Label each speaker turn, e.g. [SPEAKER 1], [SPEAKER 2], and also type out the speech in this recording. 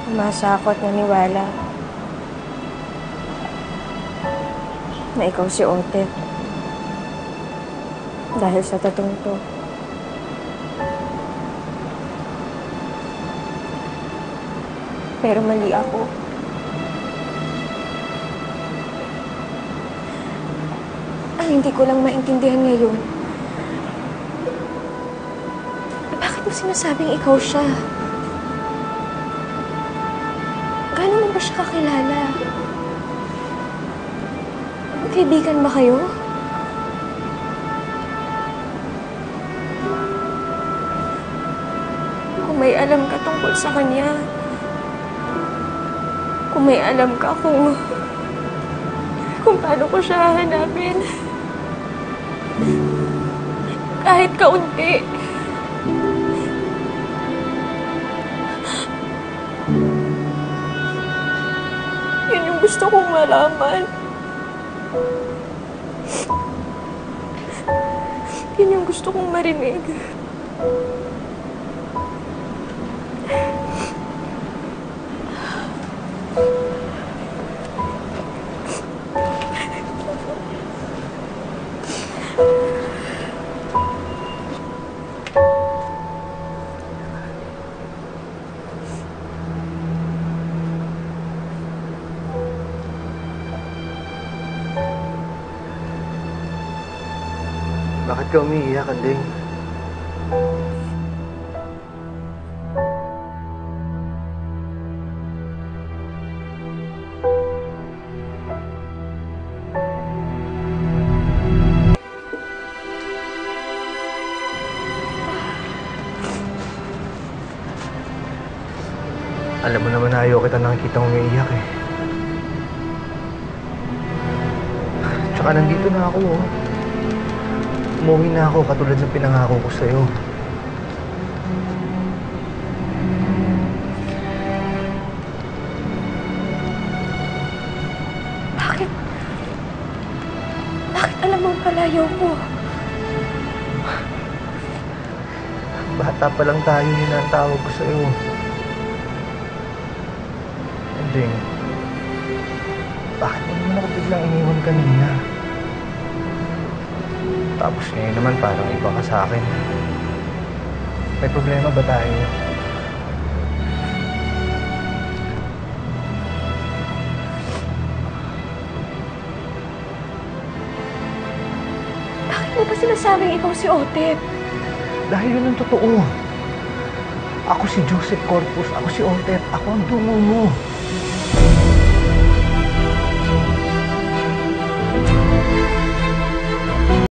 [SPEAKER 1] Umasa ako at naniwala na ikaw si Otep. Dahil sa tatong to. Pero mali ako. Ang hindi ko lang maintindihan ngayon, bakit mo sinasabing ikaw siya? Gaano mo ba siya kakilala? Kaibigan ba kayo? Kung may alam ka tungkol sa kanya, kung may alam ka kung paano ko siya hahanapin, kahit kaunti. Yun yung gusto kong malaman. Yun yung gusto kong marinig.
[SPEAKER 2] Bakit ka umiiyak, Kanding? Alam mo naman na ayaw kita nakikita umiiyak eh. Tsaka nandito na ako oh. Umuwi na ako katulad ng pinangako ko sa'yo.
[SPEAKER 1] Bakit? Bakit alam mong palayaw ko?
[SPEAKER 2] Bata pa lang tayo, yun ang tawag ko sa'yo. Kanding, bakit mo naman ako biglang iniwan kanina? Tapos ngayon naman parang iba ka sa akin. May problema ba tayo?
[SPEAKER 1] Bakit mo ba sinasabing ikaw si Otep?
[SPEAKER 2] Dahil yun ang totoo. Ako si Joseph Corpus, ako si Otep, ako ang dungo mo.